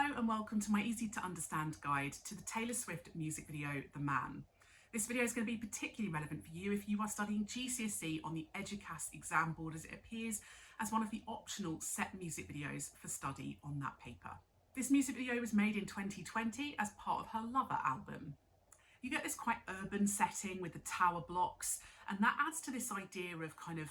Hello and welcome to my easy to understand guide to the Taylor Swift music video, The Man. This video is going to be particularly relevant for you if you are studying GCSE on the Eduqas exam board, as it appears as one of the optional set music videos for study on that paper. This music video was made in 2020 as part of her Lover album. You get this quite urban setting with the tower blocks, and that adds to this idea of kind of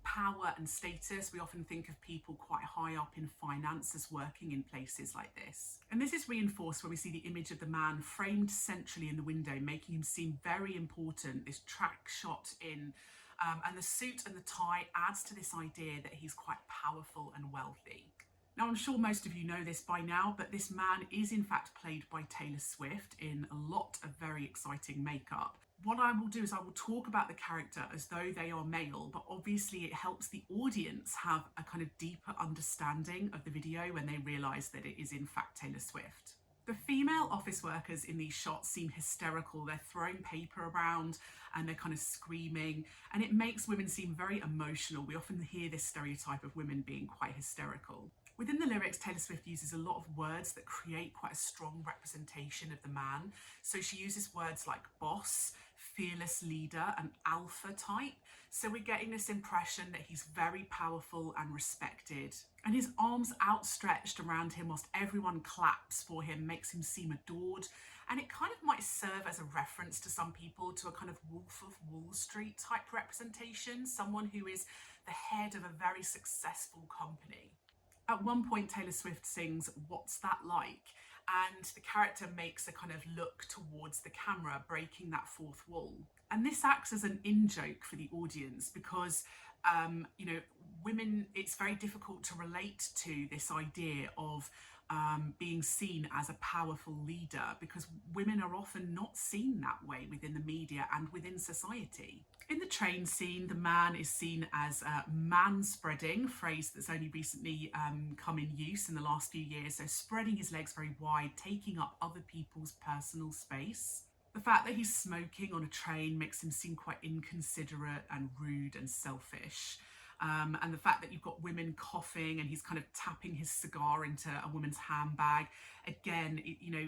power and status. We often think of people quite high up in finance as working in places like this. And this is reinforced when we see the image of the man framed centrally in the window, making him seem very important, this track shot in, and the suit and the tie adds to this idea that he's quite powerful and wealthy. Now, I'm sure most of you know this by now, but this man is in fact played by Taylor Swift in a lot of very exciting makeup. What I will do is I will talk about the character as though they are male, but obviously it helps the audience have a kind of deeper understanding of the video when they realise that it is in fact Taylor Swift. The female office workers in these shots seem hysterical. They're throwing paper around and they're kind of screaming, and it makes women seem very emotional. We often hear this stereotype of women being quite hysterical. Within the lyrics, Taylor Swift uses a lot of words that create quite a strong representation of the man. So she uses words like boss, fearless leader, and alpha type. So we're getting this impression that he's very powerful and respected. And his arms outstretched around him whilst everyone claps for him makes him seem adored. And it kind of might serve as a reference to some people to a kind of Wolf of Wall Street type representation, someone who is the head of a very successful company. At one point, Taylor Swift sings, "What's that like?" And the character makes a kind of look towards the camera, breaking that fourth wall. And this acts as an in-joke for the audience because, women, it's very difficult to relate to this idea of being seen as a powerful leader because women are often not seen that way within the media and within society. In the train scene, the man is seen as man-spreading, phrase that's only recently come in use in the last few years. So spreading his legs very wide, taking up other people's personal space. The fact that he's smoking on a train makes him seem quite inconsiderate and rude and selfish. And the fact that you've got women coughing and he's kind of tapping his cigar into a woman's handbag. Again,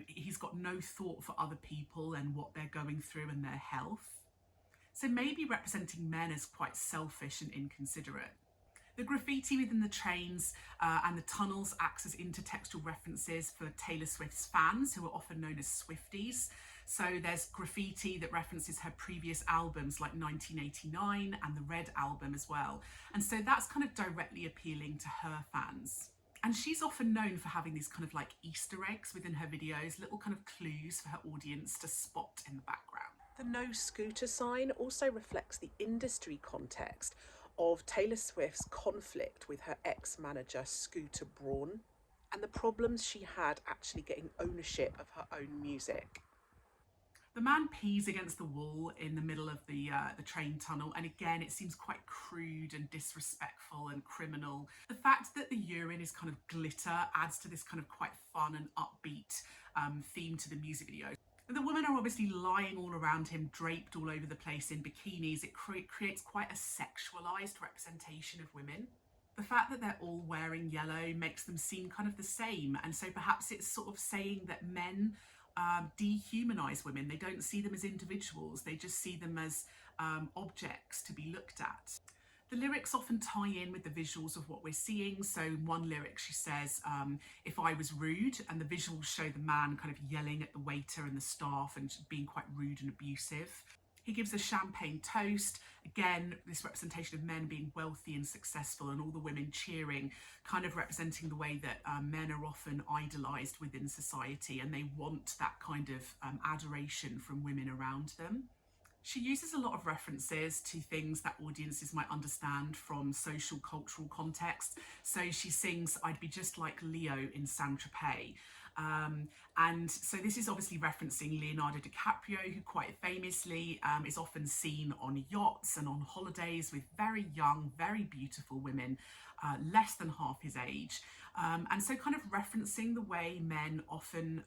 he's got no thought for other people and what they're going through and their health. So maybe representing men as quite selfish and inconsiderate. The graffiti within the trains and the tunnels acts as intertextual references for Taylor Swift's fans, who are often known as Swifties. So there's graffiti that references her previous albums like 1989 and the Red album as well. And so that's kind of directly appealing to her fans. And she's often known for having these kind of like Easter eggs within her videos, little kind of clues for her audience to spot in the background. The no scooter sign also reflects the industry context of Taylor Swift's conflict with her ex-manager Scooter Braun and the problems she had actually getting ownership of her own music. The man pees against the wall in the middle of the train tunnel, and again it seems quite crude and disrespectful and criminal. The fact that the urine is kind of glitter adds to this kind of quite fun and upbeat theme to the music video. The women are obviously lying all around him, draped all over the place in bikinis. It creates quite a sexualized representation of women. The fact that they're all wearing yellow makes them seem kind of the same, and so perhaps it's sort of saying that men dehumanize women. They don't see them as individuals, they just see them as objects to be looked at. The lyrics often tie in with the visuals of what we're seeing. So one lyric, she says, "If I was rude," and the visuals show the man kind of yelling at the waiter and the staff and being quite rude and abusive. He gives a champagne toast. Again, this representation of men being wealthy and successful and all the women cheering, kind of representing the way that men are often idolized within society and they want that kind of adoration from women around them. She uses a lot of references to things that audiences might understand from social cultural context. So she sings "I'd be just like Leo in Saint-Tropez." And so this is obviously referencing Leonardo DiCaprio, who quite famously is often seen on yachts and on holidays with very young, very beautiful women, less than half his age. And so kind of referencing the way men often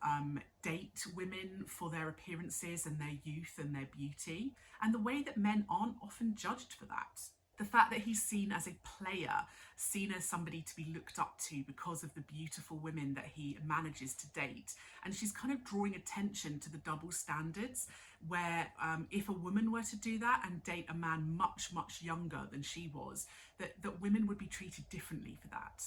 date women for their appearances and their youth and their beauty, and the way that men aren't often judged for that. The fact that he's seen as a player, seen as somebody to be looked up to because of the beautiful women that he manages to date. And she's kind of drawing attention to the double standards where if a woman were to do that and date a man much, much younger than she was, that women would be treated differently for that.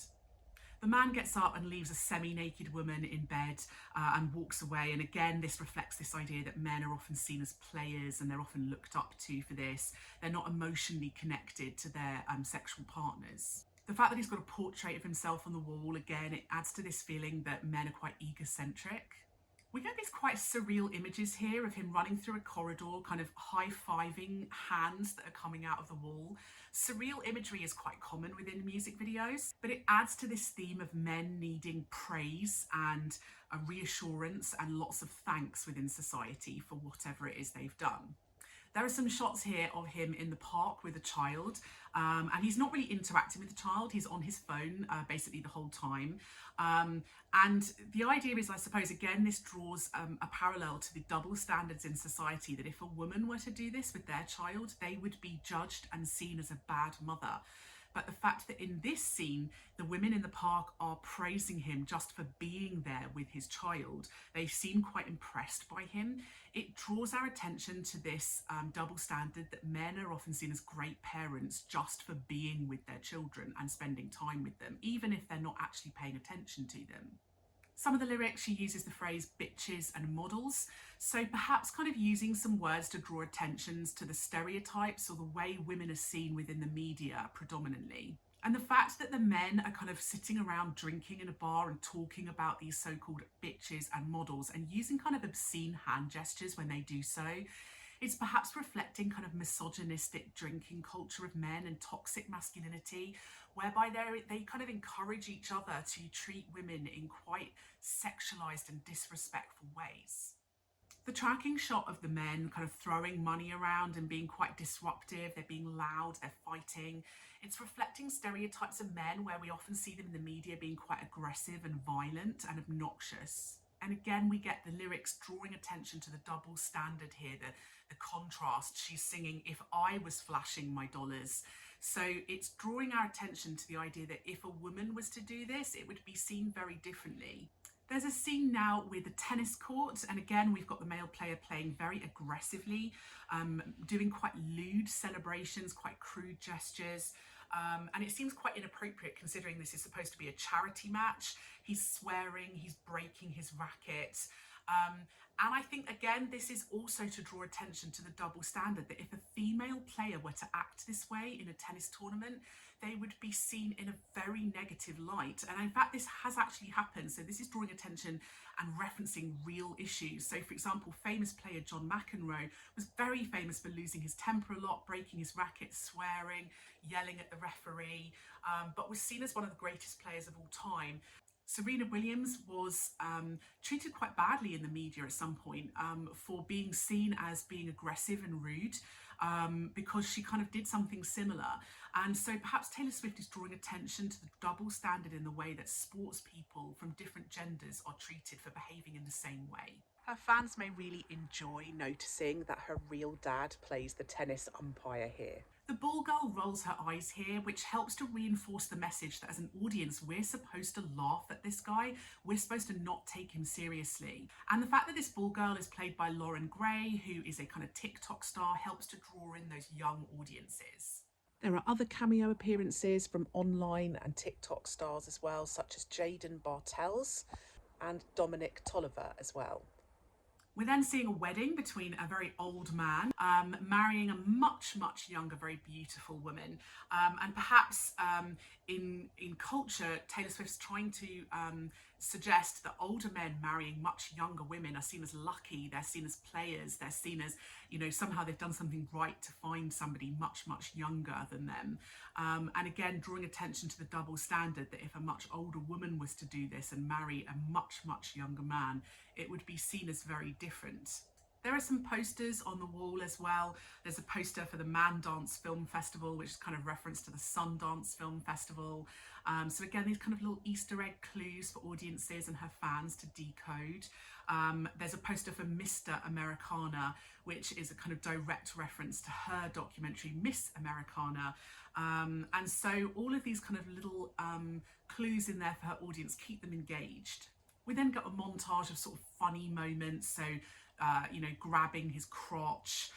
The man gets up and leaves a semi-naked woman in bed and walks away. And again, this reflects this idea that men are often seen as players and they're often looked up to for this. They're not emotionally connected to their sexual partners. The fact that he's got a portrait of himself on the wall, again, it adds to this feeling that men are quite egocentric. We get these quite surreal images here of him running through a corridor, kind of high-fiving hands that are coming out of the wall. Surreal imagery is quite common within music videos, but it adds to this theme of men needing praise and a reassurance and lots of thanks within society for whatever it is they've done. There are some shots here of him in the park with a child, and he's not really interacting with the child. He's on his phone basically the whole time. And the idea is, I suppose, again, this draws a parallel to the double standards in society, that if a woman were to do this with their child, they would be judged and seen as a bad mother. But the fact that in this scene, the women in the park are praising him just for being there with his child, they seem quite impressed by him. It draws our attention to this double standard that men are often seen as great parents just for being with their children and spending time with them, even if they're not actually paying attention to them. Some of the lyrics, she uses the phrase bitches and models, so perhaps kind of using some words to draw attentions to the stereotypes or the way women are seen within the media predominantly. And the fact that the men are kind of sitting around drinking in a bar and talking about these so-called bitches and models and using kind of obscene hand gestures when they do so, it's perhaps reflecting kind of misogynistic drinking culture of men and toxic masculinity, whereby they kind of encourage each other to treat women in quite sexualized and disrespectful ways. The tracking shot of the men kind of throwing money around and being quite disruptive, they're being loud, they're fighting. It's reflecting stereotypes of men where we often see them in the media being quite aggressive and violent and obnoxious. And again, we get the lyrics drawing attention to the double standard here, the contrast. She's singing, "If I was flashing my dollars." So it's drawing our attention to the idea that if a woman was to do this, it would be seen very differently. There's a scene now with a tennis court, and again, we've got the male player playing very aggressively, doing quite lewd celebrations, quite crude gestures. And it seems quite inappropriate considering this is supposed to be a charity match. He's swearing, he's breaking his racket. And I think, again, this is also to draw attention to the double standard that if a female player were to act this way in a tennis tournament, they would be seen in a very negative light. And in fact, this has actually happened. So this is drawing attention and referencing real issues. So for example, famous player John McEnroe was very famous for losing his temper a lot, breaking his racket, swearing, yelling at the referee, but was seen as one of the greatest players of all time. Serena Williams was treated quite badly in the media at some point for being seen as being aggressive and rude because she kind of did something similar. And so perhaps Taylor Swift is drawing attention to the double standard in the way that sports people from different genders are treated for behaving in the same way. Her fans may really enjoy noticing that her real dad plays the tennis umpire here. The ball girl rolls her eyes here, which helps to reinforce the message that as an audience, we're supposed to laugh at this guy. We're supposed to not take him seriously. And the fact that this ball girl is played by Lauren Gray, who is a kind of TikTok star, helps to draw in those young audiences. There are other cameo appearances from online and TikTok stars as well, such as Jaden Bartels and Dominic Tolliver as well. We're then seeing a wedding between a very old man marrying a much, much younger, very beautiful woman. And perhaps in culture, Taylor Swift's trying to suggest that older men marrying much younger women are seen as lucky, they're seen as players, they're seen as, you know, somehow they've done something right to find somebody much, much younger than them. And again, drawing attention to the double standard that if a much older woman was to do this and marry a much, much younger man, it would be seen as very different. There are some posters on the wall as well. There's a poster for the Man Dance Film Festival, which is kind of reference to the Sundance Film Festival. So again, these kind of little Easter egg clues for audiences and her fans to decode. There's a poster for Mr. Americana, which is a kind of direct reference to her documentary Miss Americana. And so all of these kind of little clues in there for her audience keep them engaged. We then got a montage of sort of funny moments, so grabbing his crotch,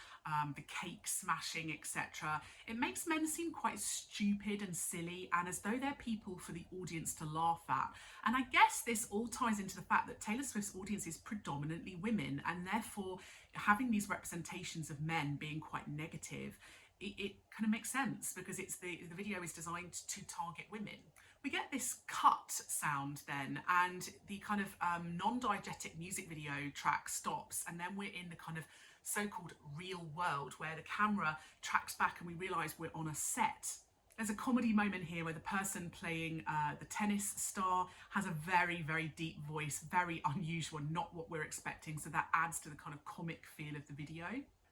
the cake smashing, etc. It makes men seem quite stupid and silly, and as though they're people for the audience to laugh at. And I guess this all ties into the fact that Taylor Swift's audience is predominantly women, and therefore having these representations of men being quite negative, it kind of makes sense, because it's the video is designed to target women. We get this cut sound then, and the kind of non-diegetic music video track stops, and then we're in the kind of so-called real world where the camera tracks back and we realise we're on a set. There's a comedy moment here where the person playing the tennis star has a very, very deep voice, very unusual, not what we're expecting, so that adds to the kind of comic feel of the video.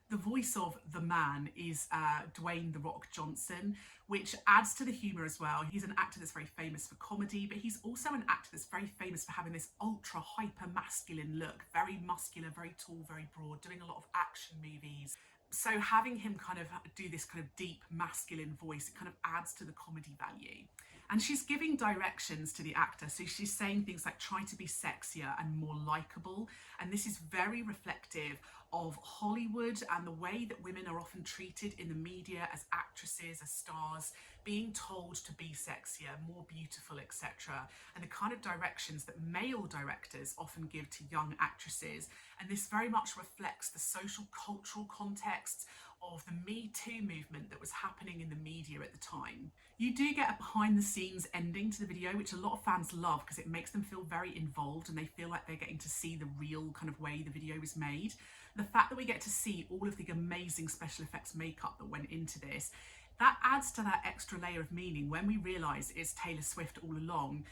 The voice of the man is Dwayne "The Rock" Johnson, which adds to the humour as well. He's an actor that's very famous for comedy, but he's also an actor that's very famous for having this ultra hyper masculine look, very muscular, very tall, very broad, doing a lot of action movies. So having him kind of do this kind of deep masculine voice, it kind of adds to the comedy value. And she's giving directions to the actor. So she's saying things like, try to be sexier and more likable. And this is very reflective of Hollywood and the way that women are often treated in the media as actresses, as stars, being told to be sexier, more beautiful, etc. And the kind of directions that male directors often give to young actresses. And this very much reflects the social cultural context of the Me Too movement that was happening in the media at the time. You do get a behind the scenes ending to the video, which a lot of fans love because it makes them feel very involved and they feel like they're getting to see the real kind of way the video was made. The fact that we get to see all of the amazing special effects makeup that went into this, that adds to that extra layer of meaning when we realise it's Taylor Swift all along.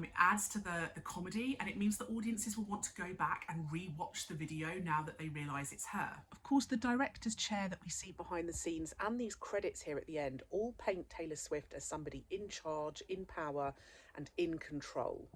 It adds to the comedy, and it means that audiences will want to go back and re-watch the video now that they realise it's her. Of course, the director's chair that we see behind the scenes and these credits here at the end all paint Taylor Swift as somebody in charge, in power, and in control.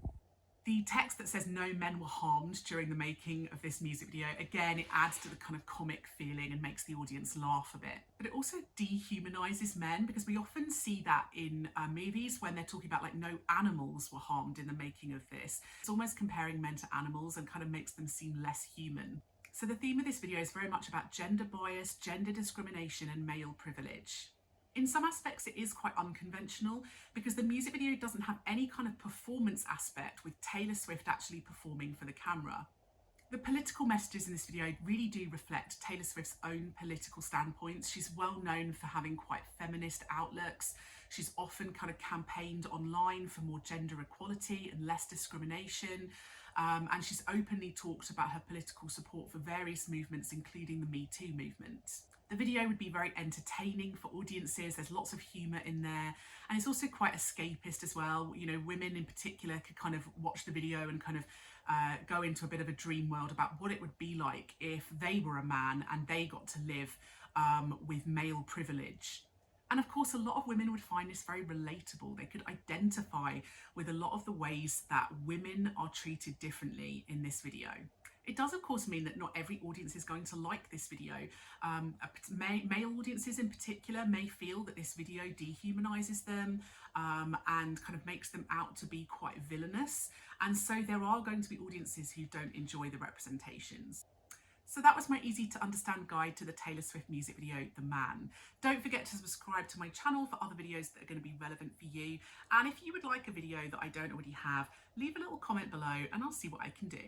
The text that says no men were harmed during the making of this music video, again, it adds to the kind of comic feeling and makes the audience laugh a bit. But it also dehumanises men, because we often see that in movies when they're talking about like no animals were harmed in the making of this. It's almost comparing men to animals and kind of makes them seem less human. So the theme of this video is very much about gender bias, gender discrimination and male privilege. In some aspects it is quite unconventional because the music video doesn't have any kind of performance aspect with Taylor Swift actually performing for the camera. The political messages in this video really do reflect Taylor Swift's own political standpoints. She's well known for having quite feminist outlooks. She's often kind of campaigned online for more gender equality and less discrimination. And she's openly talked about her political support for various movements, including the Me Too movement. The video would be very entertaining for audiences. There's lots of humour in there, and it's also quite escapist as well. You know, women in particular could kind of watch the video and kind of go into a bit of a dream world about what it would be like if they were a man and they got to live with male privilege. And of course, a lot of women would find this very relatable. They could identify with a lot of the ways that women are treated differently in this video. It does, of course, mean that not every audience is going to like this video. Male audiences in particular may feel that this video dehumanises them and kind of makes them out to be quite villainous. And so there are going to be audiences who don't enjoy the representations. So that was my easy to understand guide to the Taylor Swift music video, The Man. Don't forget to subscribe to my channel for other videos that are going to be relevant for you. And if you would like a video that I don't already have, leave a little comment below and I'll see what I can do.